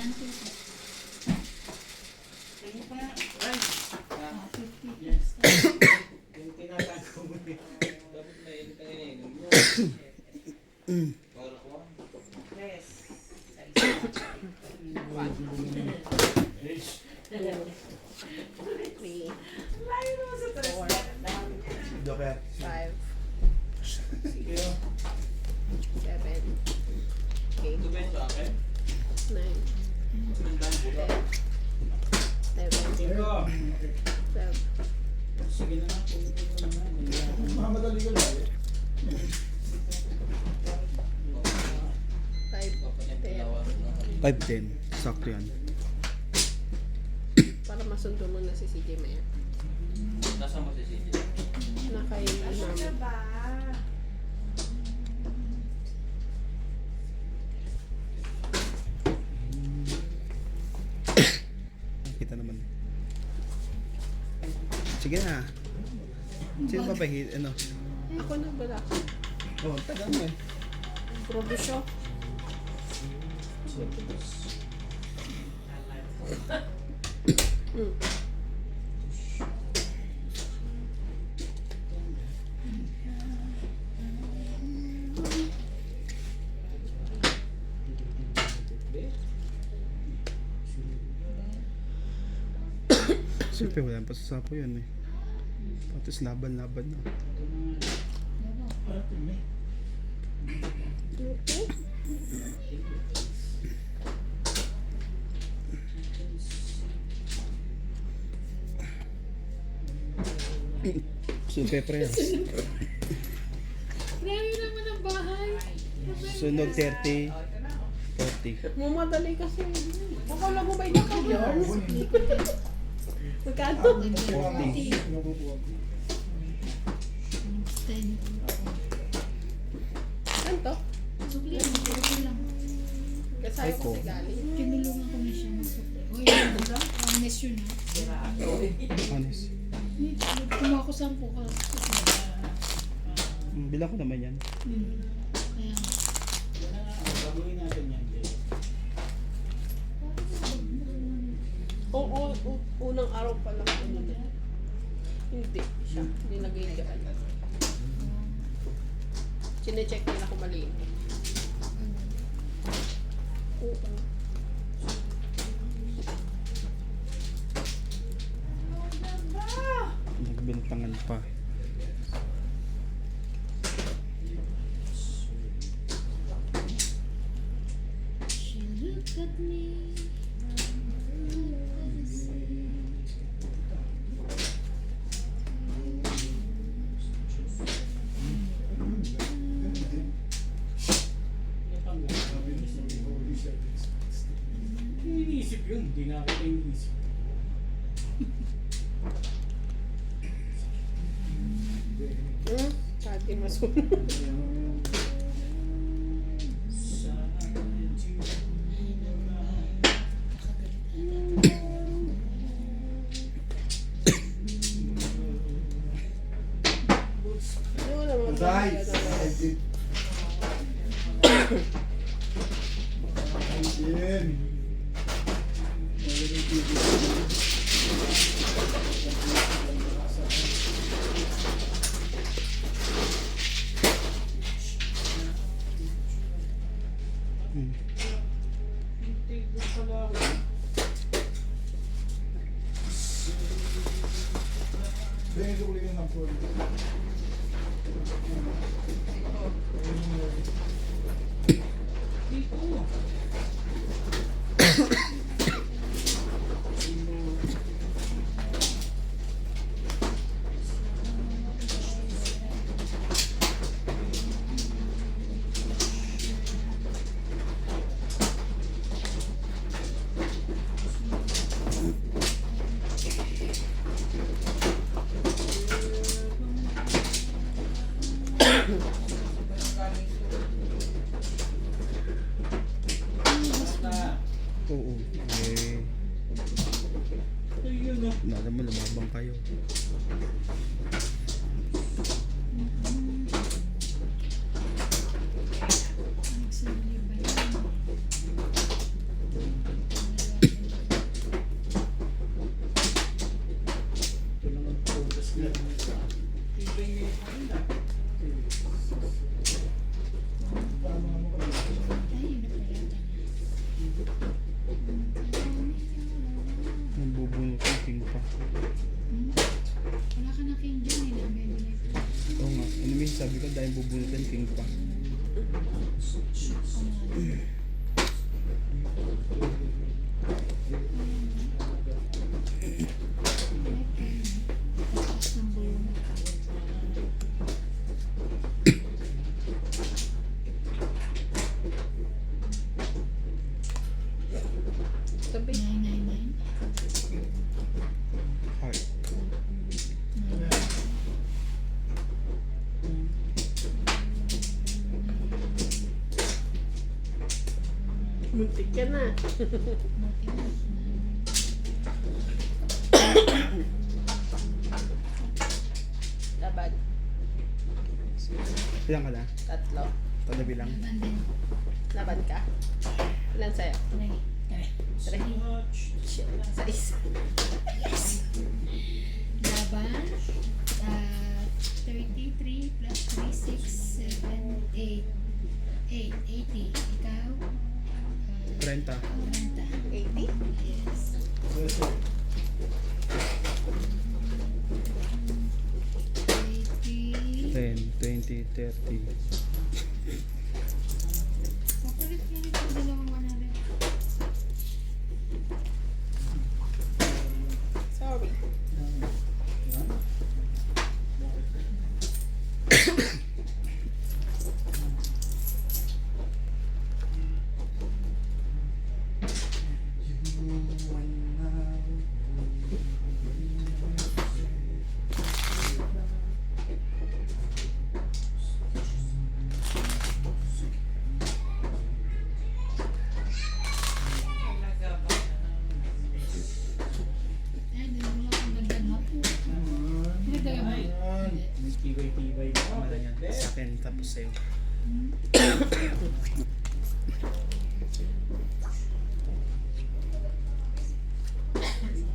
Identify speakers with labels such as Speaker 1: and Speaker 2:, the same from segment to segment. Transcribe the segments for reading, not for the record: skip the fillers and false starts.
Speaker 1: Tingin pa. Ay! Yes. Yung tinatago mo eh. Dapat na yun kanina mo. Yes.
Speaker 2: One. Three. Four. Five.
Speaker 1: Sige o.
Speaker 2: 7. 8.
Speaker 1: Ito ba yung sa akin?
Speaker 2: 9. 10. 11.
Speaker 1: Sige o.
Speaker 2: 12.
Speaker 1: Sige na nga.
Speaker 3: Mamadali ka lang.
Speaker 2: 5. 10.
Speaker 4: 5-10. Sakto yan.
Speaker 2: Para masundo mo na si CJ Maya.
Speaker 1: Nasaan mo si CJ?
Speaker 2: Nakay namin.
Speaker 4: Kita naman. Sige na. Sino ba ano?
Speaker 2: Ako na bala.
Speaker 4: Oh, tagal mo eh.
Speaker 2: Probisyo.
Speaker 4: Siyempre wala pa sa sapo yan eh. Tapos laban-laban na. Siyempre press.
Speaker 2: Grabe naman ang bahay.
Speaker 4: Sunog 30. 40.
Speaker 2: Mamadali kasi. Akala mo ba ito ka yarn? Magkano?
Speaker 4: 40.
Speaker 2: Ano to?
Speaker 5: Sukli lang.
Speaker 2: Kasaya ko si galing.
Speaker 5: Tinulungan ko na siya magsukli. Uy, ano ba? Honest yun ha.
Speaker 4: Honest.
Speaker 5: Kumuha ko 10 ka.
Speaker 4: Bilang ko naman yan.
Speaker 5: Kaya
Speaker 1: Gagawin natin yan.
Speaker 2: Unang araw pa lang ko na. Hindi siya. Nilagay dyan. Sinecheck nila kung maliit. Oo.
Speaker 4: Nagbintangan pa.
Speaker 5: she looked at me.
Speaker 1: Iniisip yun. Hindi nga kita iniisip.
Speaker 2: Pati masunod.
Speaker 3: Dito ko lang ng phone.
Speaker 4: Oo. Eh, alam mo, lumabang kayo. Nabubunot yung king pa.
Speaker 5: Wala ka na king dyan eh. Namin na ito.
Speaker 4: Oo nga. Ano yung sabi ko dahil bubunutin king pa.
Speaker 5: Tapos ng buong.
Speaker 2: Sabi.
Speaker 5: 999.
Speaker 4: Heart.
Speaker 2: Muntik ka na. Laban.
Speaker 4: Bilang ka na?
Speaker 2: Tatlo.
Speaker 4: Tada bilang.
Speaker 5: Laban din.
Speaker 2: Laban ka. Ilan sa'yo?
Speaker 5: Three.
Speaker 2: 3. Shit. 6.
Speaker 5: Yes! Laban. 33 plus 3, 6, 7, 8. 80. Ikaw?
Speaker 4: 30.
Speaker 5: 30.
Speaker 2: 80?
Speaker 5: Yes. Eighty.
Speaker 4: 10, 20, 30.
Speaker 5: Papalit lang ito. Dalawang 100.
Speaker 2: Sorry.
Speaker 5: Ay, dalawa akong dagdag hapo. Hindi tayo ba?
Speaker 1: May tibay-tibay na.
Speaker 4: Kamala niyan. Sa akin tapos sa'yo.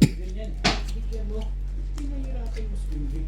Speaker 1: Ganyan. Bigyan mo. Pinahirapan mo sa bibig.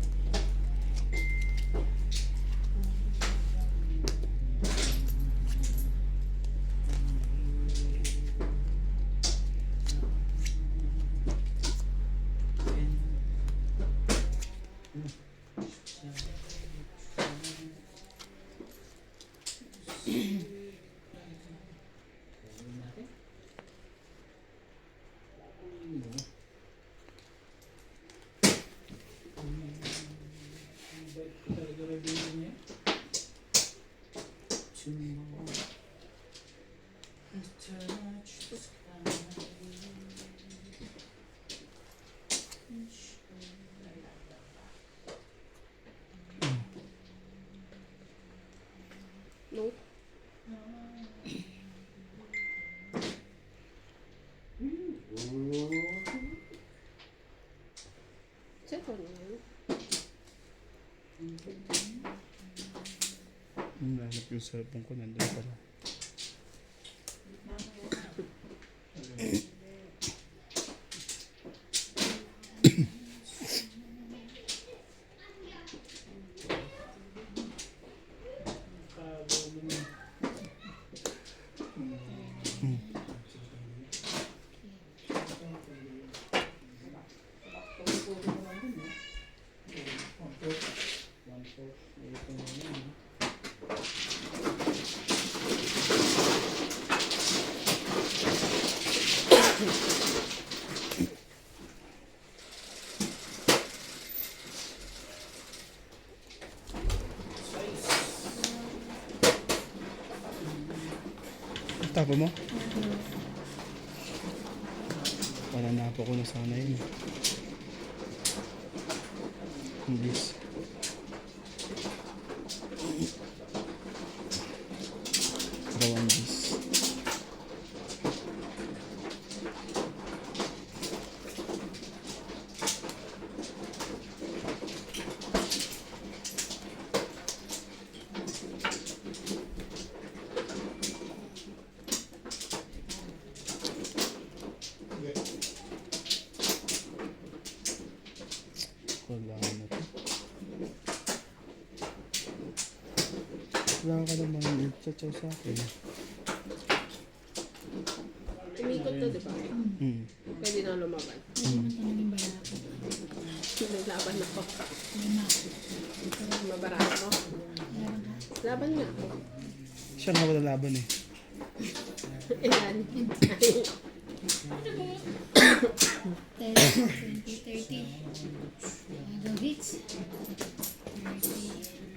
Speaker 2: No. Cellphone mo yun.
Speaker 4: Nahanap yung cellphone ko. Nandun pala. Tapo mo? Wala na po ko na sana yun. English. Rawang bis. Wala na to. Wala ka naman i-chat sa akin.
Speaker 2: Umikot na, di ba?
Speaker 4: Hmm.
Speaker 2: Pwede na lumaban.
Speaker 5: Pwede man tanongin barako.
Speaker 2: May laban ako.
Speaker 5: Lima.
Speaker 2: Mabaraan mo.
Speaker 5: Laban ka.
Speaker 2: Laban nga.
Speaker 4: Siya nga wala laban eh.
Speaker 2: Ilan?
Speaker 5: 10, 20, 30. Go hits. 30. 30.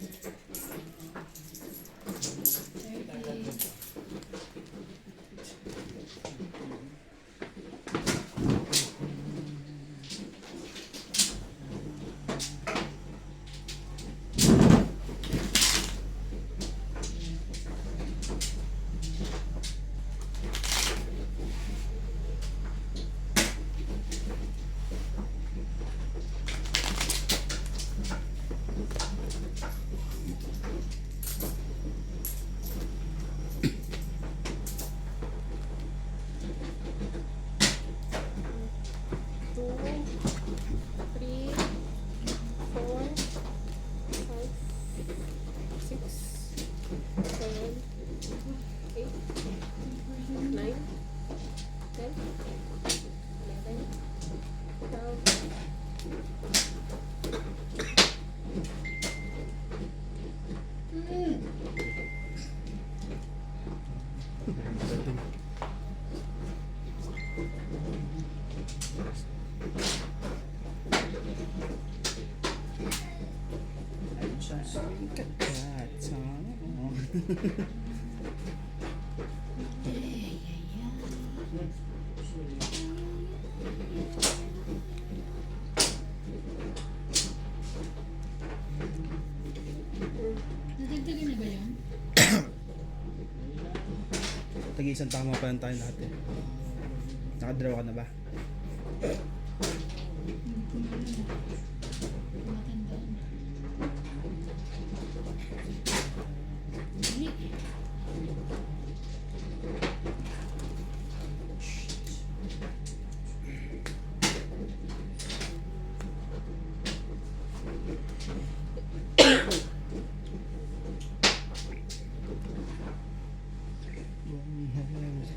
Speaker 5: Nadagdagan na ba yun?
Speaker 4: Tag-isang tama pa lang tayo lahat eh. Nakadraw ka na ba?
Speaker 5: Hindi ko na alam. Matandaan na. Hindi.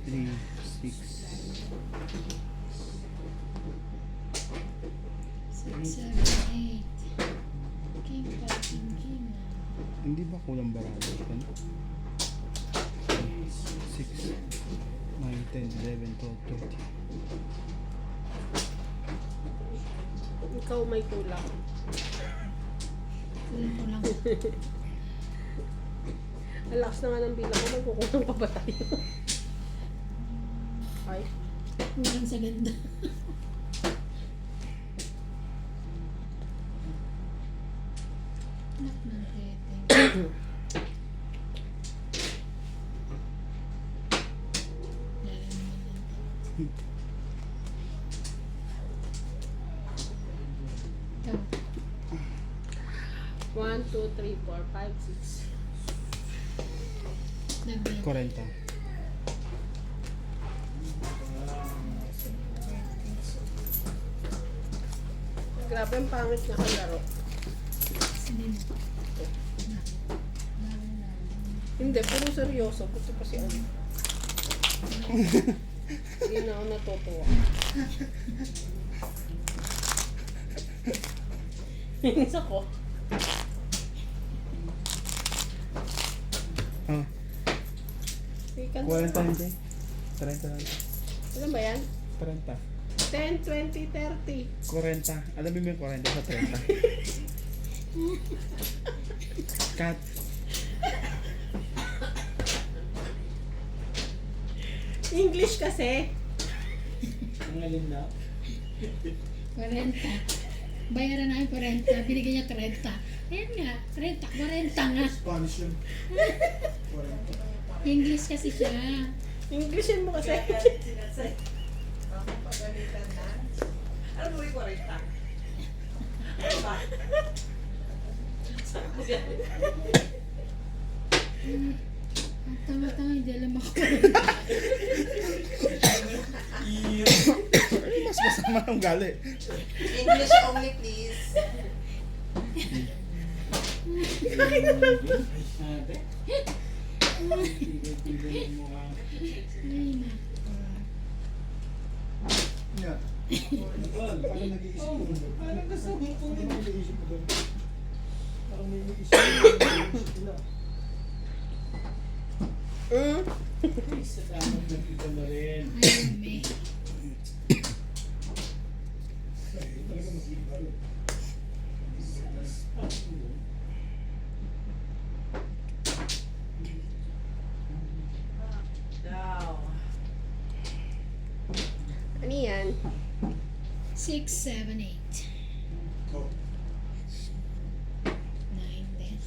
Speaker 4: Three, six.
Speaker 5: 6, 7, 8. King, fighting king.
Speaker 4: Hindi ba kulang barado? 6, 9, 10, 11, 12, 13.
Speaker 2: Ikaw may kulang.
Speaker 5: Kulang ko lang.
Speaker 2: Alakas na nga ng bilang ko, magkukulang pa ba tayo? Ay,
Speaker 5: Kulang sa ganda. Anak ng tete. Lalo naman lang. Ikaw.
Speaker 2: 1, 2, 3, 4, 5, 6.
Speaker 5: Dagdag.
Speaker 4: 40.
Speaker 2: Grabe ang pangit na kalaro.
Speaker 5: Sinin.
Speaker 2: Hindi, puro seryoso. Gusto pa si ano. Hindi na ako natutuwa. Inis ako.
Speaker 4: Ah,
Speaker 2: Weekend.
Speaker 4: 40 hindi. 30 lang.
Speaker 2: Ano ba yan?
Speaker 4: 30.
Speaker 2: 10, 20, 30.
Speaker 4: 40. Alam mo yung 40 sa 30. Cut.
Speaker 2: English kasi.
Speaker 1: Ang alin na?
Speaker 5: 40. Bayaran namin 40. Binigyan niya 30. Ayan nga. 30. 40 nga.
Speaker 3: Spanish yun.
Speaker 5: English kasi siya.
Speaker 2: Englishin mo kasi.
Speaker 6: Pagalitan na. Ano mo yung 40? Ano ba?
Speaker 5: Ang tama-tama, hindi alam ako.
Speaker 4: Mas masama ang gali.
Speaker 6: English only, please.
Speaker 1: Tigil-tigil mo ang
Speaker 5: Ay, nako.
Speaker 3: niya. Parang nag-iisip ko doon.
Speaker 1: Parang gusto mo kung
Speaker 3: Parang nag-iisip ko doon. Parang may iisip ko doon. Nila.
Speaker 1: sa tamang nag-iba na rin.
Speaker 5: Ayun, may.
Speaker 3: Talaga mag-iiba rin.
Speaker 6: Daw.
Speaker 2: Ano yan?
Speaker 5: 6, 7, 8.
Speaker 3: Oh.
Speaker 5: 9 din.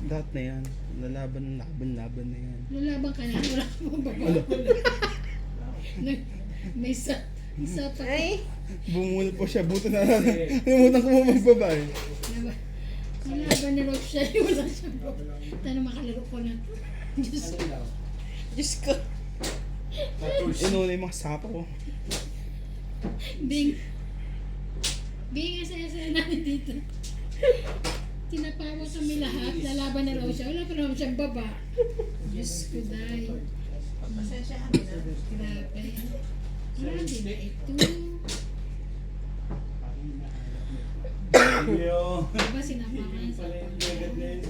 Speaker 4: Lahat na yan. Laban na yan.
Speaker 5: Lalaban ka na. Wala ka mong baba. May isa pa.
Speaker 2: Ay,
Speaker 4: Bumul po siya. Buto na lang. Limutan ko mo magbaba eh.
Speaker 5: Diba? Lalaban ni Rob siya. Wala siya baba. Tayo makalaro ko na. Diyos ko.
Speaker 2: Diyos ko.
Speaker 4: Inuna yung mga sapo ko.
Speaker 5: Bing. Bing, asa-asa namin dito. Tinapawa kami lahat. Lalaban na raw siya. Wala pa raw siyang baba. Diyos ko dahil.
Speaker 6: Pasensyahan mo na.
Speaker 5: Grabe. Grabe na ito.
Speaker 1: Yo.
Speaker 5: Diba sinapakan sa
Speaker 1: Pala yung legat na yun.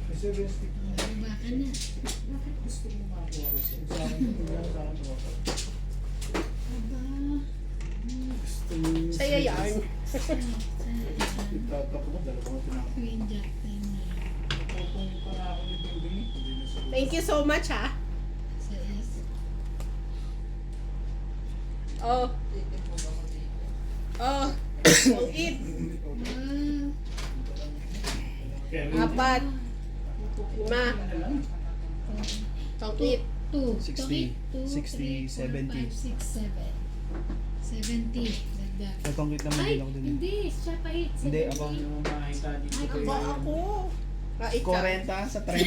Speaker 3: May 7 stick.
Speaker 5: baba ka na.
Speaker 1: Gusto mo makakuha ko siya.
Speaker 3: Sa akin, tingnan sa akin.
Speaker 5: Aba.
Speaker 1: Gusto mo yung
Speaker 2: Saya yan.
Speaker 3: Itatak mo, dalawang tinakot.
Speaker 5: Queen Jack time na.
Speaker 1: Kung para ako yung building.
Speaker 3: Hindi na siguro.
Speaker 2: Thank you so much, ha?
Speaker 5: Sa S.
Speaker 2: Oh. Oh. Ang eat.
Speaker 5: Wow.
Speaker 2: 4. 5. Ang eat.
Speaker 5: 2.
Speaker 4: 60, 60, 70.
Speaker 5: 5, 6, 7. 70. Dagdag.
Speaker 4: Natongkit naman
Speaker 5: Ay,
Speaker 4: din ako dun eh.
Speaker 5: hindi. Siya pa 8.
Speaker 4: Hindi, ako.
Speaker 1: Hindi mo makita dito.
Speaker 5: Ay,
Speaker 1: ko
Speaker 2: Ba
Speaker 1: yun.
Speaker 2: ako? Ah, ikaw.
Speaker 4: 40 sa 30.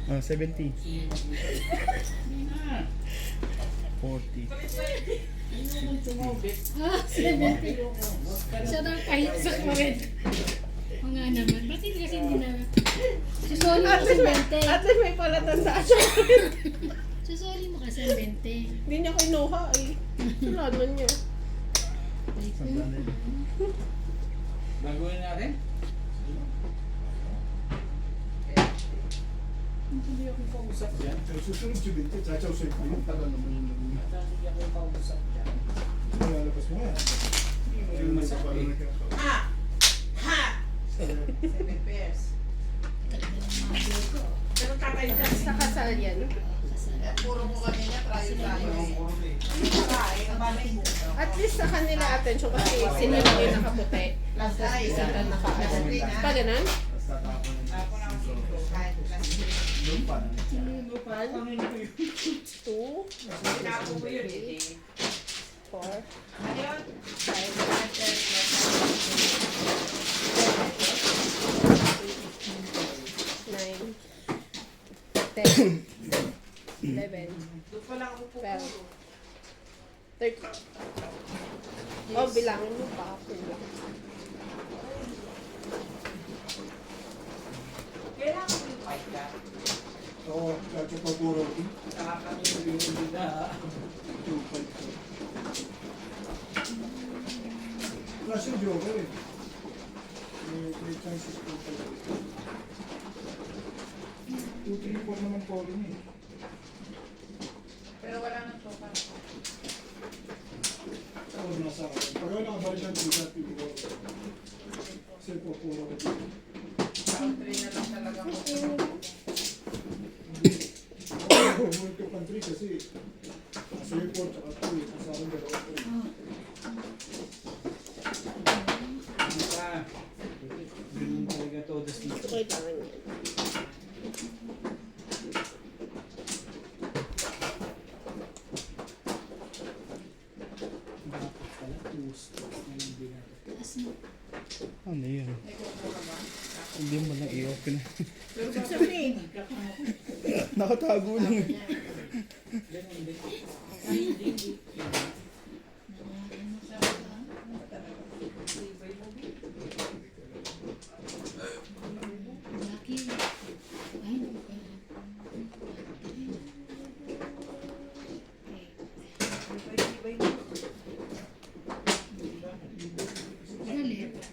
Speaker 4: Oh, 70.
Speaker 1: Hindi na.
Speaker 4: 40.
Speaker 1: Ayun yung tumobit.
Speaker 5: Ah, 70. Siya daw kahit sa 40. O nga naman. Ba't hindi kasi hindi na... Susoli mo
Speaker 2: At
Speaker 5: kasi
Speaker 2: least
Speaker 5: 20.
Speaker 2: at least may palatandaan siya.
Speaker 5: Susoli mo kasi 20.
Speaker 2: Hindi niya kinuha eh. Sulanan niya.
Speaker 1: Baguhin natin? Hindi ako kausap dyan.
Speaker 3: Pero susunod si Binti, tsachaw sa ito yung tagal naman yung naging.
Speaker 1: Hindi ako kausap dyan.
Speaker 3: Nilalabas mo yan.
Speaker 1: Yung masakit.
Speaker 6: Ha! Ha! 7 pairs. Pero tatay ka.
Speaker 2: Sa kasal yan.
Speaker 6: Eh, puro mo kanina, tayo. Try, kabalay mo.
Speaker 2: At least sa kanila attention kasi sino yung nakaputi.
Speaker 6: Plus ay,
Speaker 2: Isa na nakaano. Pa ganun?
Speaker 3: Tapos tatapon ng
Speaker 6: Ako na ang dito. Kahit plus
Speaker 3: doon pa.
Speaker 2: One, 2,
Speaker 6: Pinapo mo yun eh.
Speaker 2: 4,
Speaker 6: Ano yun?
Speaker 2: 9, 10, 11,
Speaker 6: Doon pa lang ako
Speaker 2: 12,
Speaker 6: pupuro.
Speaker 2: 13. Oh, bilangin mo pa. Kulang.
Speaker 6: Kailangan mo yung fight ka.
Speaker 3: Oo, tsachaw pa puro.
Speaker 1: Saka kami yung binibida ha.
Speaker 3: 2.5. Plus yung joker eh. May chances 2.5. 2, 3, 4 naman po rin eh.
Speaker 6: Pero wala nang token.
Speaker 3: Oo, nasa akin. Pag wala nakabalik ng 3, dati ko. Kasi po puro.
Speaker 6: Country na lang talaga mo.
Speaker 3: Moving to country kasi nasa airport tsaka 2 nasa akin dalawa po.
Speaker 1: Hindi pa. Ganun talaga todos dito.
Speaker 2: Kailangan yan.
Speaker 1: Dapat pala, two-steps na yung binata.
Speaker 5: Taas mo.
Speaker 4: Ano yun? Hindi mo lang i-open.
Speaker 2: Sabi,
Speaker 4: Nakatago lang eh.
Speaker 1: Ganun din.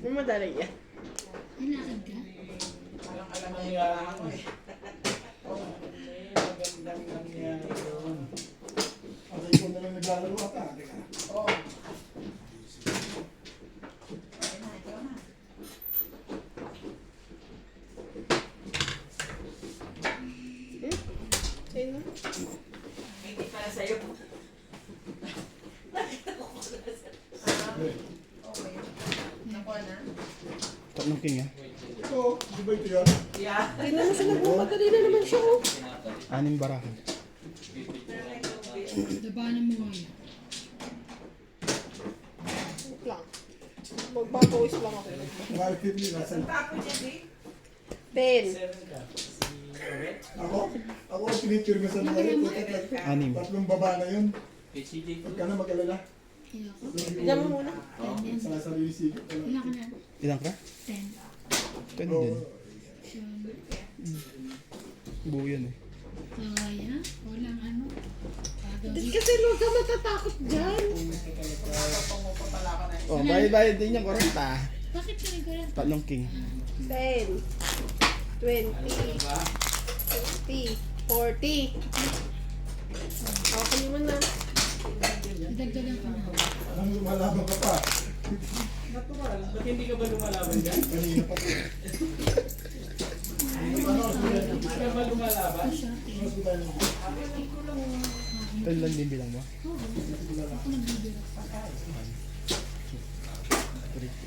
Speaker 2: Madali yan.
Speaker 5: Nilakad ka?
Speaker 1: Parang alam mo yan. Magandang nangyari doon.
Speaker 3: Ako ikaw na lang naglalaro ata.
Speaker 1: Oo.
Speaker 2: Sino?
Speaker 6: Hindi pala sa'yo. Nakita ko pala sa'yo. Okay. Nakuha na?
Speaker 4: Tatlong king ah.
Speaker 3: Ito, di ba ito yan?
Speaker 6: Yeah.
Speaker 2: Tingnan mo siya nagmamadali na naman siya. Oh.
Speaker 4: 6 barahan.
Speaker 5: Labanan mo nga yan.
Speaker 2: Wait lang. Magpapawis lang ako.
Speaker 3: Market ni Russell.
Speaker 6: Tapos niya, di?
Speaker 2: 10.
Speaker 1: 7 ka. Si Oret.
Speaker 3: Ako ang pinicture ko sa mga ito.
Speaker 4: 6.
Speaker 3: Tatlong baba na yun.
Speaker 1: Kay CJ ko.
Speaker 3: Huwag ka na mag-alala.
Speaker 5: Ayoko.
Speaker 2: Tignan mo muna.
Speaker 3: Sa sarili sigit ka
Speaker 5: Ilan ka
Speaker 3: lang.
Speaker 5: na?
Speaker 4: Ilan ka?
Speaker 5: 10.
Speaker 4: 10
Speaker 3: Oo.
Speaker 4: din.
Speaker 5: So,
Speaker 4: Buo yun eh.
Speaker 5: kaya, walang ano.
Speaker 2: Hindi kasi huwag ka matatakot dyan.
Speaker 4: Oh, bayad din yung 40.
Speaker 5: Bakit ka nagkaroon?
Speaker 4: Tatlong king.
Speaker 2: 10. 20. 30. 40. Ako naman na.
Speaker 5: Dagdagan ko na.
Speaker 3: Anong lumalaban ka pa?
Speaker 1: Natural. Ba't hindi ka ba lumalaban dyan?
Speaker 3: Kanina pa po. Ano,
Speaker 1: Hindi ka ba lumalaban?
Speaker 3: hospital mo?
Speaker 4: 10 lang din bilang mo.
Speaker 5: Ako nagbibiro.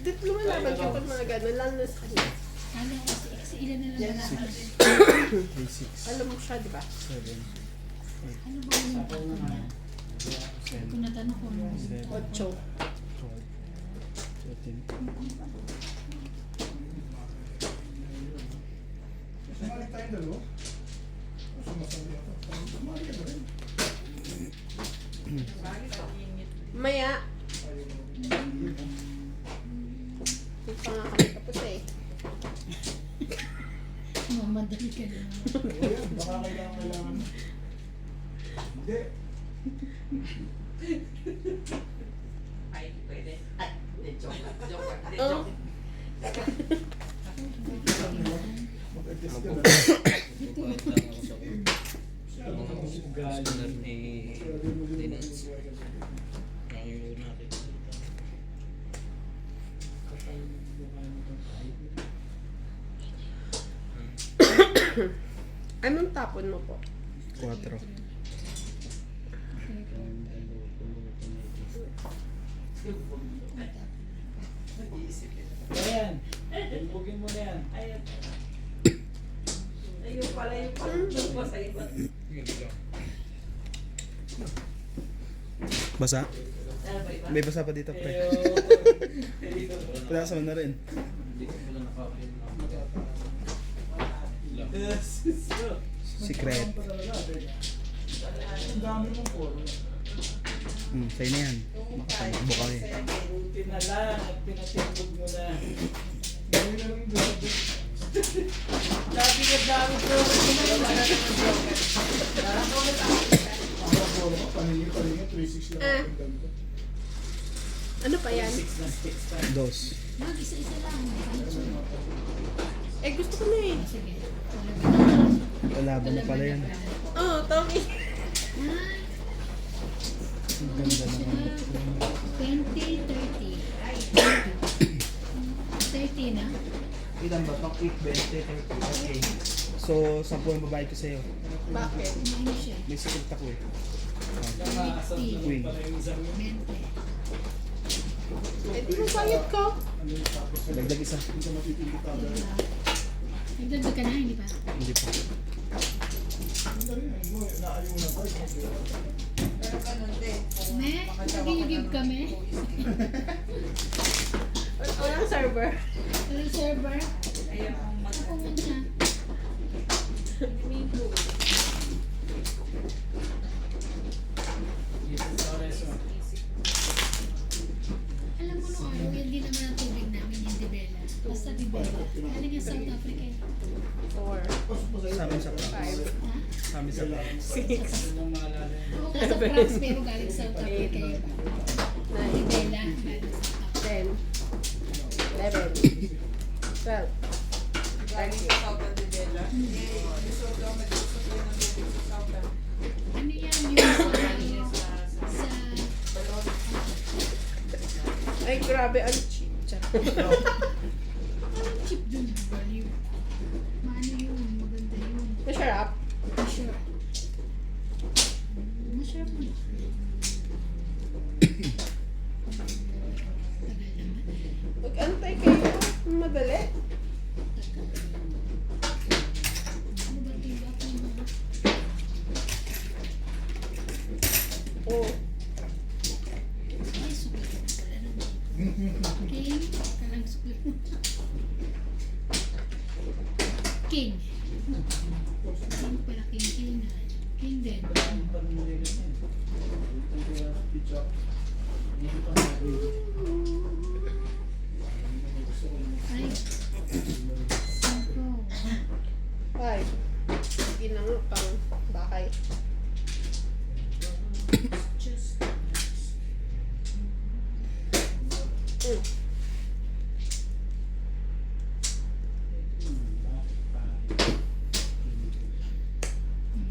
Speaker 2: Dito lumalaban ka pag mga gano'n. Lalo na sa kanya.
Speaker 5: Kala ko kasi ilan na lang ba?
Speaker 4: 3, 6,
Speaker 2: Alam mo siya, di ba?
Speaker 4: 7,
Speaker 5: Ano ba yung pagkakas? Kung natanong ko ano.
Speaker 2: 8.
Speaker 4: 12, 13.
Speaker 3: Sumalik tayong dalawa. Sumasabi ako. Sumalik ka ba rin?
Speaker 2: Maya. Hindi pa nga kami tapos eh.
Speaker 5: Mamadali ka na.
Speaker 3: O yan, baka kailangan. Hindi.
Speaker 6: Ay, pwede. Ay, hindi, joke. Joke. Hindi,
Speaker 2: Oh.
Speaker 6: joke.
Speaker 3: Mag-adjust ka na.
Speaker 1: Galing ni Linens. Ang yung natin.
Speaker 2: Anong tapon mo po?
Speaker 4: 4.
Speaker 1: Ayan. Bugin mo na yan.
Speaker 6: Ayun. Ayun pala yung pagpunod ko sa iba.
Speaker 4: Basa?
Speaker 6: Ano ba iba?
Speaker 4: May basa pa dito, pre. Pala na rin. Secret.
Speaker 3: Ang dami mong puro.
Speaker 4: Sa'yo na yan. Makapagbo kami.
Speaker 1: Buti na lang at pinatindog mo na.
Speaker 3: Dami na lang grabe.
Speaker 1: Dami ka dami ko.
Speaker 3: Ang puro ka, paningin, 3-6 lang ang ganda.
Speaker 2: Ano pa yan?
Speaker 1: 6 na sticks pa.
Speaker 4: 2.
Speaker 5: Mag isa-isa lang.
Speaker 2: Eh, gusto ko na eh.
Speaker 5: Sige.
Speaker 4: Laban na pala yan.
Speaker 2: Oo, Tommy.
Speaker 5: Ay,
Speaker 4: Ang ganda naman.
Speaker 5: 20, 30. 30 na?
Speaker 1: Ilan ba? Top 8, 20, 30. Okay.
Speaker 4: So, 10 yung babae ko sa'yo.
Speaker 2: Bakit?
Speaker 5: Ano siya?
Speaker 4: May sikit ako eh.
Speaker 1: Queen. Pala yung isang
Speaker 5: 20.
Speaker 2: Eh, di mo bayad ko.
Speaker 3: Ano yung tapos?
Speaker 4: Dagdag isa.
Speaker 3: Hindi ka matitindi ka.
Speaker 5: Nagdagdag ka na, hindi pa?
Speaker 4: Hindi pa.
Speaker 3: Ang dali, ano, naayunan ka.
Speaker 6: Pero ganun din. Kung
Speaker 5: Me, nag-give kami.
Speaker 2: Walang server.
Speaker 5: Pero server,
Speaker 6: ayaw kong
Speaker 5: ako muna. Alam mo nung ano, hindi naman ang tubig namin, hindi Bella. Basta di Bella. Galing yung South Africa eh.
Speaker 2: 4.
Speaker 4: Sa amin sa France.
Speaker 2: 5.
Speaker 5: Ha?
Speaker 4: Sa amin sa France.
Speaker 2: 6.
Speaker 1: Yung maalala.
Speaker 5: Ako ka sa France, pero galing South Africa eh. Di Bella, galing South Africa.
Speaker 2: 10. 11, 12.
Speaker 6: Galing sa Southern de Bella. Gusto daw mag-gusto ko ng bibig sa Southern.
Speaker 5: Ano yan yung sa
Speaker 6: Balon.
Speaker 2: Ay, grabe, ang cheap.
Speaker 5: anong chip dun? Baliw. Maano yun? Maganda yun.
Speaker 2: Masarap.
Speaker 5: Masarap. Masarap mo. Tagal naman.
Speaker 2: Mag-antay kayo. Madali.
Speaker 5: Ano ba tiba ko mo?
Speaker 2: Oh.
Speaker 5: Ay, sukli ko pala naman. King, kalang sukli mo. King. King pala, king. King din.
Speaker 1: Ang panmuli na yan. Ang kaya pizza. Hindi pa nabili.
Speaker 5: Ay. Cinco.
Speaker 2: 5. Sige na nga, pang bakay.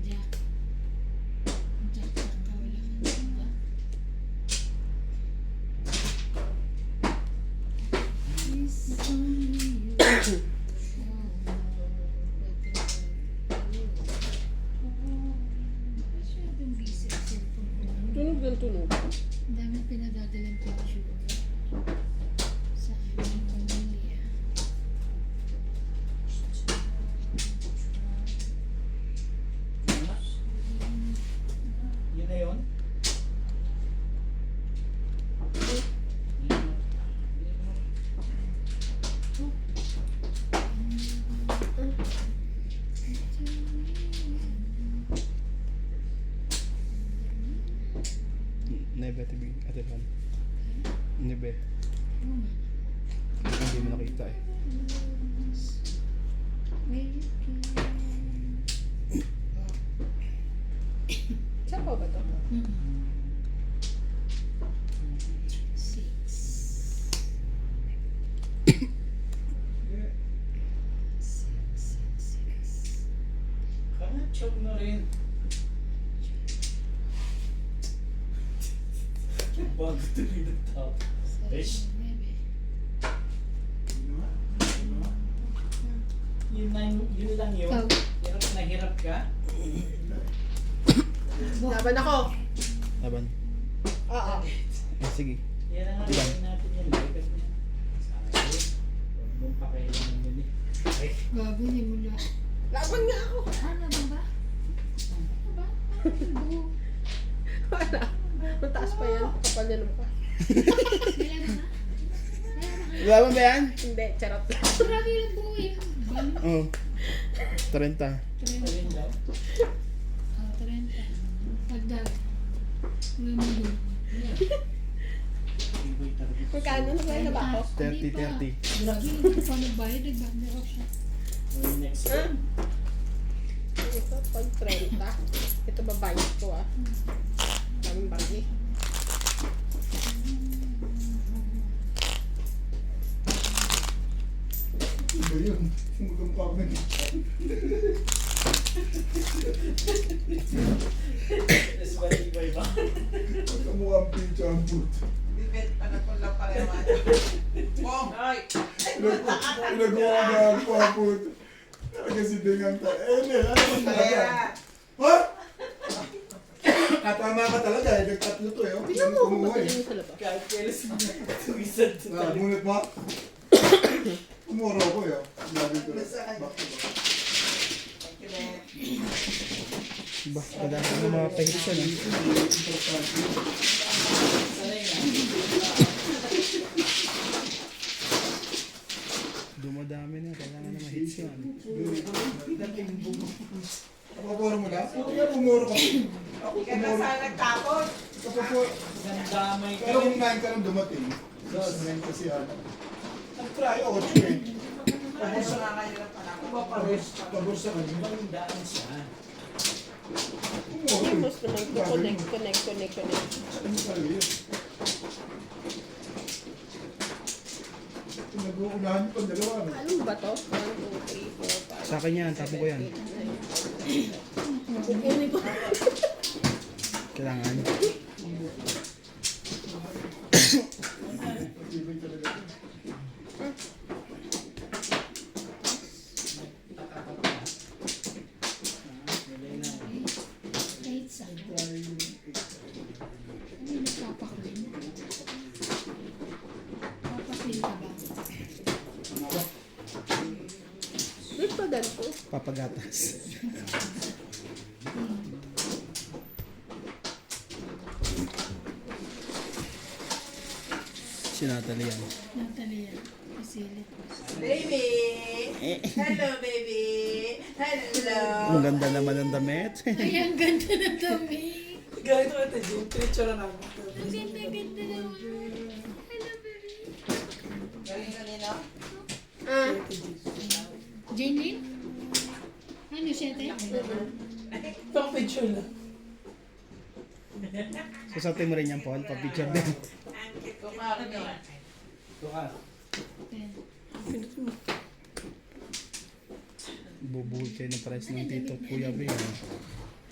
Speaker 5: Jack. Jack, saka wala ka diba? It's only you. Masyadong busy ang cellphone ko.
Speaker 2: Tunog ng tunog.
Speaker 5: Ang daming pinadadalang picture sa aming pamilya.
Speaker 1: Yun na yun?
Speaker 4: Nebe, tibi. Ate Van. Nebe.
Speaker 5: Oo nga.
Speaker 4: Hindi mo nakita eh.
Speaker 2: Saan pa ba ito?
Speaker 5: Six. Six.
Speaker 1: Kamachog na rin. Bago tuloy ng tao. Ish. Yun lang yun.
Speaker 5: Ikaw.
Speaker 1: Hirap na hirap ka.
Speaker 2: Laban ako.
Speaker 4: Laban.
Speaker 2: Oo.
Speaker 4: Sige.
Speaker 1: Yan ang
Speaker 4: Ilan?
Speaker 1: gawin natin yan. Likas na. Sayang. Huwag mong pakailangan yun eh. Ay.
Speaker 5: Gabi, hindi mo na.
Speaker 2: Laban nga ako.
Speaker 5: Ano ba? Ano ba? Ano
Speaker 2: Wala. Mataas pa yan. Kapal niya naman pa.
Speaker 4: Laban ba yan?
Speaker 2: Hindi, charot lang.
Speaker 5: Grabe yung buo eh. Balo.
Speaker 4: Oo. 30.
Speaker 5: 30.
Speaker 1: Ayun daw.
Speaker 5: 30. Pagdag. Wala mo doon.
Speaker 1: Iboy talaga.
Speaker 2: Magkano na ba na ba ako?
Speaker 4: 30.
Speaker 5: Grabe, hindi pa nagbayad. Nagbayad ako siya.
Speaker 1: Ayun, next
Speaker 2: Ah.
Speaker 1: one.
Speaker 2: Ito, pag 30. Ito babayad ko ah. Daming barangay.
Speaker 3: Iba yun. Sumugam pa ako ng
Speaker 1: This one, iba-iba.
Speaker 3: pagkamukha ang pincha ang puto.
Speaker 6: Bibet pa na kung lang pareho. Bong! Ay!
Speaker 3: Pinagawa na ako ang puto. Talaga si Dengang ta. Nel, ano man talaga?
Speaker 6: Kaya!
Speaker 3: Ha? Katama ka talaga eh. Nagtatlo to eh.
Speaker 2: Tingnan mo kung
Speaker 3: Kumuha eh.
Speaker 2: magaling mo sa labas.
Speaker 1: Kahit kailan sa tuwisan sa
Speaker 3: Ah,
Speaker 1: tali.
Speaker 3: ngunit ba? Umuro ko yun. Lagi ko. Back to back.
Speaker 6: Thank you, Ben.
Speaker 4: Ba, kailangan ng mga pahitsan eh.
Speaker 3: Importante.
Speaker 1: Sanay na.
Speaker 4: Dumadami na, kailangan na mahits yan.
Speaker 3: Kapapuro mo na? Kaya pumuro ka. Ako
Speaker 6: Hindi ka na
Speaker 3: pumuro.
Speaker 6: sana nagtapon.
Speaker 3: Kapapuro.
Speaker 1: Nandamay ka
Speaker 3: Pero
Speaker 1: rin.
Speaker 3: kung kumain ka nung dumating, dos, ngayon kasi ano. Nag-try, 8 eh.
Speaker 6: Ano sa nga kayo lang pala ako?
Speaker 3: Pabor sa kanya.
Speaker 1: Ibang daan siya.
Speaker 3: Pumuro.
Speaker 2: Mas naman ko connect.
Speaker 3: Sa kanya talaga yun. Nag-uunahan niyo pang dalawa. No?
Speaker 2: Ano ba to? 1, 2, 3, 4, 5.
Speaker 4: Sa akin yan, tapo ko yan.
Speaker 2: Kukunin ko.
Speaker 4: Kailangan.
Speaker 3: Matibay talaga.
Speaker 5: Kahit saan. Ano yung nagpapakulin? Papakulin ka ba?
Speaker 2: Wait pa dan ko.
Speaker 4: Papagatas. Si Natalie yan.
Speaker 5: Natalia. Isilit.
Speaker 6: Baby! Hello, baby! Hello!
Speaker 4: Ang ganda naman ng damit.
Speaker 5: Ay, ang ganda na dami.
Speaker 6: Ganito ka ito, Jim. Picture na namin.
Speaker 5: Ang ganda naman. Hello, baby.
Speaker 6: Galing kanina?
Speaker 2: Ah,
Speaker 5: Jane Lynn? Ano siya, te?
Speaker 6: Pang picture lang.
Speaker 4: Susutin mo rin yan, Paul. Pa-picture din.
Speaker 6: Kumarin yun.
Speaker 1: Tukas.
Speaker 5: Ten.
Speaker 4: Bubuhol kayo ng price ng tito. Kuya Bea.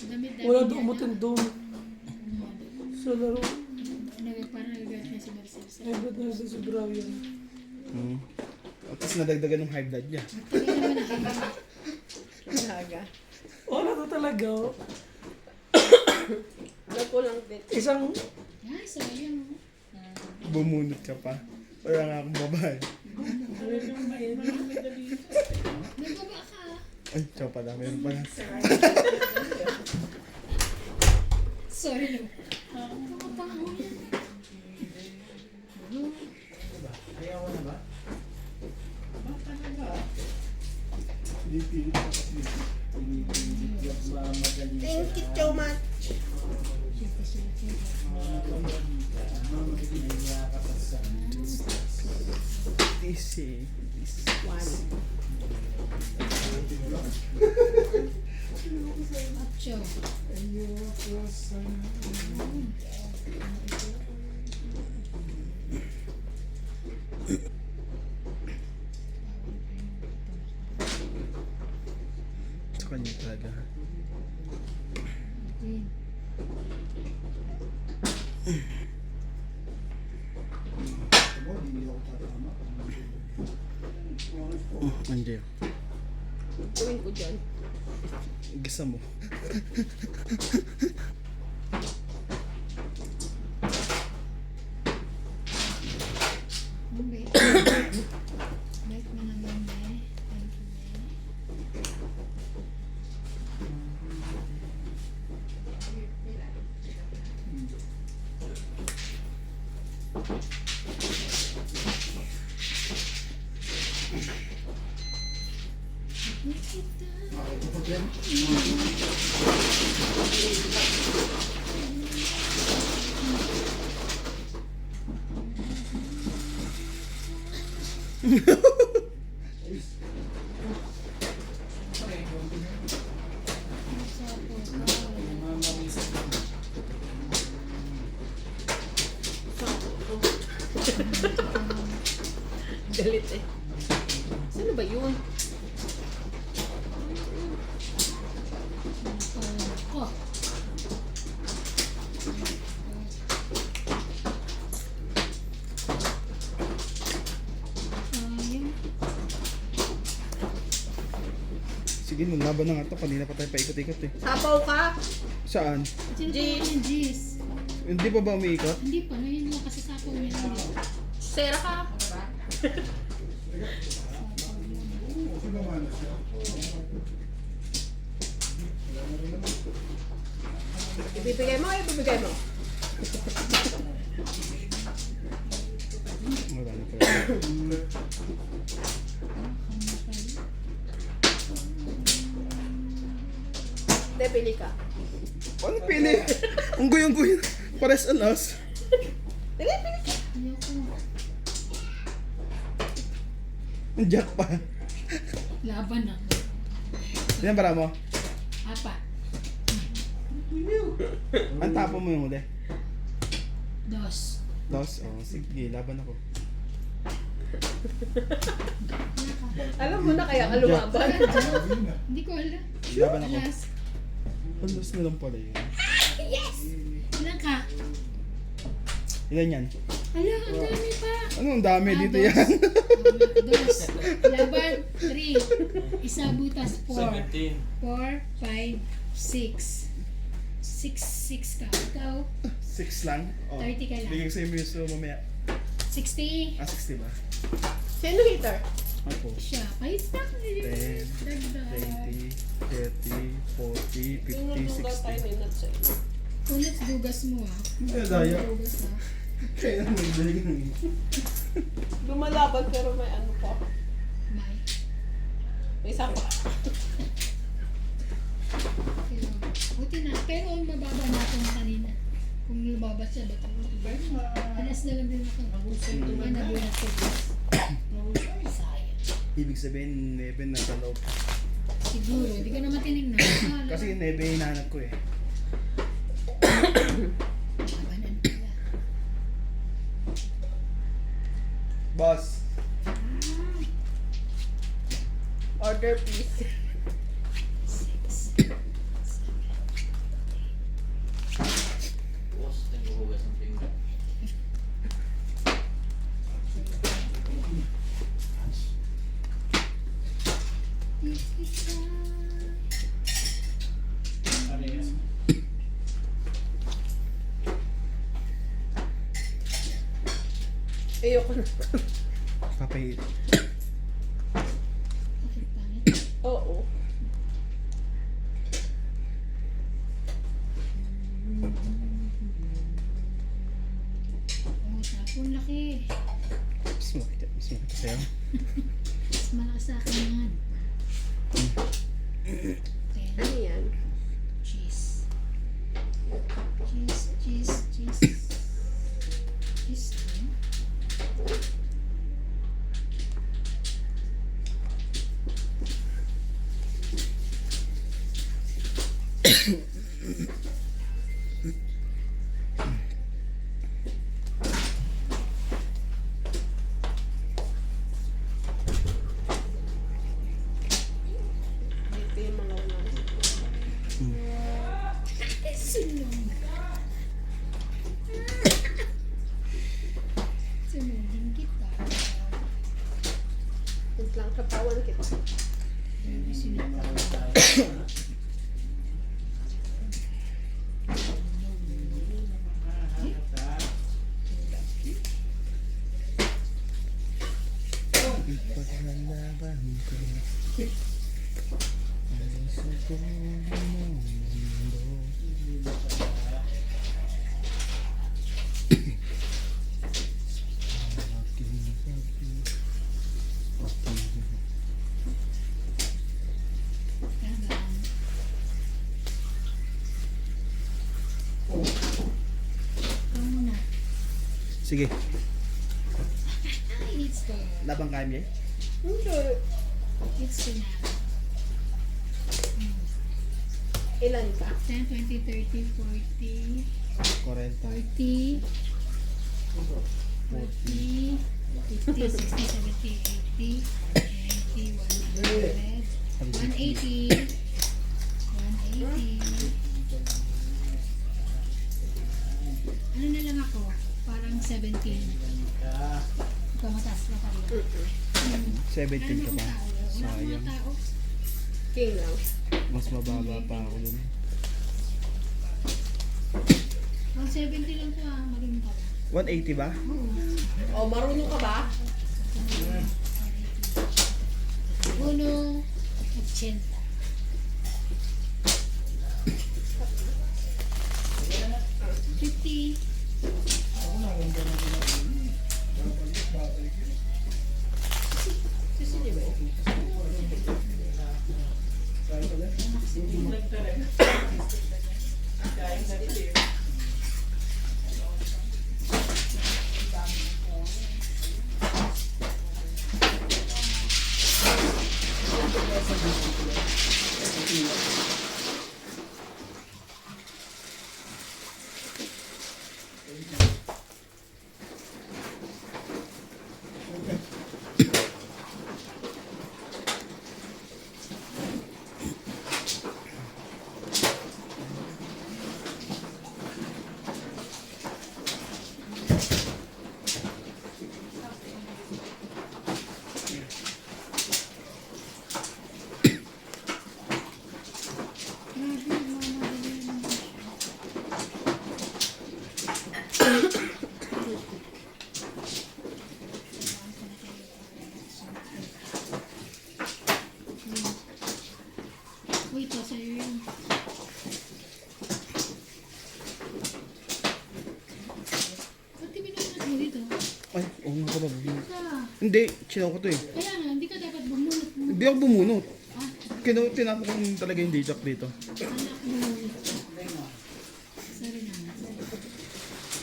Speaker 5: Damit-damit
Speaker 6: Wala
Speaker 5: niya,
Speaker 6: doon
Speaker 5: no?
Speaker 6: umutin doon. Sa laro.
Speaker 5: Parang nagagat na si Marcel.
Speaker 6: Ay, ba't nasa si Brian?
Speaker 4: Tapos nadagdagan ng high blood niya.
Speaker 5: Tagal naman nakagawa.
Speaker 2: talaga.
Speaker 6: Wala to talaga. Oh.
Speaker 2: Ano ko lang din.
Speaker 6: Isang...
Speaker 5: Ay, sayang.
Speaker 4: Bumunot ka pa. Wala nga akong babae.
Speaker 5: Nababa ka.
Speaker 4: Ay, tsaka pala. Meron pala.
Speaker 5: Sorry no. Kumapango yan.
Speaker 1: Ayaw ko na ba?
Speaker 3: Pinipilit pa kasi.
Speaker 1: Pinipilit ba magaling ka?
Speaker 2: Thank you so much.
Speaker 1: Naiya ka pa sa
Speaker 4: Easy. Easy.
Speaker 2: 1.
Speaker 5: Acho.
Speaker 4: Sa kanya talaga.
Speaker 5: Okay.
Speaker 3: Ako, hindi ako tatama.
Speaker 4: Andiyo.
Speaker 2: Gawin ko dyan.
Speaker 4: Gisa mo.
Speaker 5: Bait. Bait mo naman, eh. Thank you, eh.
Speaker 3: Ito po dyan.
Speaker 2: Galit eh. Saan ba yun?
Speaker 5: Oh. Sayang.
Speaker 4: Sige, maglaban na nga to. Kanina pa tayo paikot-ikot eh.
Speaker 2: Sapaw ka?
Speaker 4: Saan?
Speaker 5: Sino
Speaker 2: Jeez.
Speaker 5: pa ng Jeez?
Speaker 4: Hindi pa ba umiikot?
Speaker 5: Hindi pa. Ngayon mo kasi sapo mo yun.
Speaker 2: Sera ka?
Speaker 3: Kasi naman na siya.
Speaker 2: Ibibigay mo, ibibigay mo.
Speaker 4: Wala na pala.
Speaker 2: Hindi, pili ka.
Speaker 4: Ano pili? Ang guyong-guyo. Pares alas.
Speaker 2: Dali, pili ka.
Speaker 5: Ayoko.
Speaker 4: Ang jack pa.
Speaker 5: Laban na.
Speaker 4: Yan para mo.
Speaker 5: Apat.
Speaker 4: Ang tapo mo yung huli.
Speaker 5: Dos.
Speaker 4: Dos? Oh, sige, laban ako.
Speaker 2: Alam mo na kaya ka lumaban.
Speaker 3: Sabi na.
Speaker 5: Hindi ko alam.
Speaker 4: Laban ako.
Speaker 5: Alas.
Speaker 4: Alas na lang pala yun.
Speaker 5: Yes! Ilan ka?
Speaker 4: Ilan yan?
Speaker 5: Ala, ang dami pa.
Speaker 4: Ano ang dami
Speaker 5: Ah,
Speaker 4: dito
Speaker 5: dos.
Speaker 4: yan?
Speaker 5: Dos. Laban, 3. Isa butas, 4.
Speaker 1: 17.
Speaker 5: 4, 5, 6. 6 ka. Ikaw,
Speaker 4: 6 lang? Oh.
Speaker 5: 30 ka lang.
Speaker 4: Bigyan ko sa'yo yung so mamaya.
Speaker 5: 60.
Speaker 4: 60 ba?
Speaker 2: Sino hitter?
Speaker 4: Ako.
Speaker 5: Siya. Ay, tak.
Speaker 4: 10,
Speaker 5: Dagdag.
Speaker 4: 20, 30, 40, 50,
Speaker 2: Pinunuga tayo
Speaker 4: 60.
Speaker 2: ni Nat sa inyo.
Speaker 5: Ulit dugas mo ah.
Speaker 4: Hindi, daya.
Speaker 5: Dugas ah.
Speaker 4: Kaya mo yung
Speaker 2: Lumalaban pero may ano pa.
Speaker 5: May.
Speaker 2: May isa pa.
Speaker 5: Pero, buti na. Pero mababa na akong kanina. Kung lumabas siya, ba't ako? Alas na lang din ako. Diba nabuhat ko guys? Sayang.
Speaker 4: Ibig sabihin, nebe nasa loob.
Speaker 5: Siguro, di ka naman tinignan.
Speaker 4: Kasi yung nebe hinahanap ko eh.
Speaker 5: Labanan pala.
Speaker 4: Boss!
Speaker 2: Order please.
Speaker 5: 6.
Speaker 1: Boss, naghuhugas ng pinggan.
Speaker 2: Ayoko na.
Speaker 4: Papay.
Speaker 5: Bakit pangit?
Speaker 2: Oo.
Speaker 5: Oo, tapon laki.
Speaker 4: Mas malaki sa'yo.
Speaker 5: Mas malakas sa akin yan.
Speaker 2: Ano yan?
Speaker 5: Cheese. Cheese, cheese, cheese. Cheese, ano?
Speaker 2: Dito yung mga unang.
Speaker 5: Sinong. Sinungging kita.
Speaker 2: Huwag lang katawan kita.
Speaker 4: Ipaglalaban ko ang sa buong mundo. Aking sabi,
Speaker 5: Laban. Ikaw muna.
Speaker 4: sige,
Speaker 5: Ay, it's ko.
Speaker 4: labang kaya niya eh.
Speaker 2: Hindi.
Speaker 5: It's ko na.
Speaker 2: Ilan ka?
Speaker 5: 10, 20, 30, 40,
Speaker 4: 40,
Speaker 5: 40, 40, 50, 60, 70, 80, 90, 100, 180, 180. Ano na lang ako? Parang 17. Ikaw mataas na pa rin.
Speaker 4: 17 ka pa.
Speaker 5: Wala akong
Speaker 4: Sayang.
Speaker 5: mga tao.
Speaker 2: King lang.
Speaker 4: Mas mababa pa ako dun.
Speaker 5: Ang 70 lang ko ah. Marunong ka ba?
Speaker 4: 180 ba?
Speaker 2: O, marunong ka ba?
Speaker 5: 1.80. 50.
Speaker 2: Sisi niyo ba yun?
Speaker 4: Hindi, chinaw ko to eh.
Speaker 5: Kaya nga, hindi ka dapat bumunot mo.
Speaker 4: Hindi ako bumunot.
Speaker 5: Ah,
Speaker 4: Tinapon ko talaga yung dayjak dito.
Speaker 5: anak bumunot. Sorry na.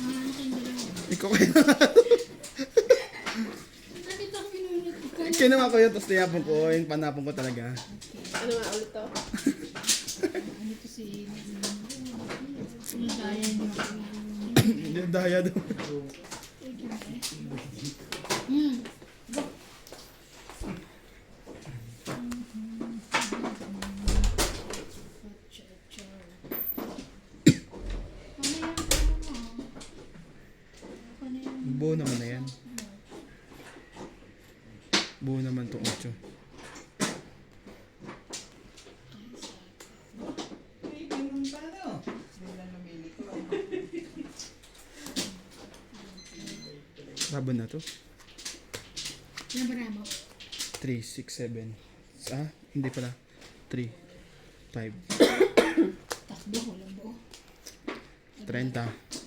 Speaker 5: Ano kayong dalawa?
Speaker 4: Ikaw kaya.
Speaker 5: Bakit ako binunot? Ikaw na.
Speaker 4: Kinuha ko yun, tapos tinapon ko. Yung panapon ko talaga.
Speaker 2: Ano nga ulit to?
Speaker 5: Ano to si... Ano daya niyo?
Speaker 4: Yung daya doon. Buo naman na yan. Buo naman itong 8.
Speaker 6: Ay, mayroon pa ano. Bigla namili ko.
Speaker 4: Laban na to.
Speaker 5: Nabara mo?
Speaker 4: 3, 6, 7. Ah, hindi pala. 3, 5,
Speaker 5: Takbo, walang buo.
Speaker 4: 30.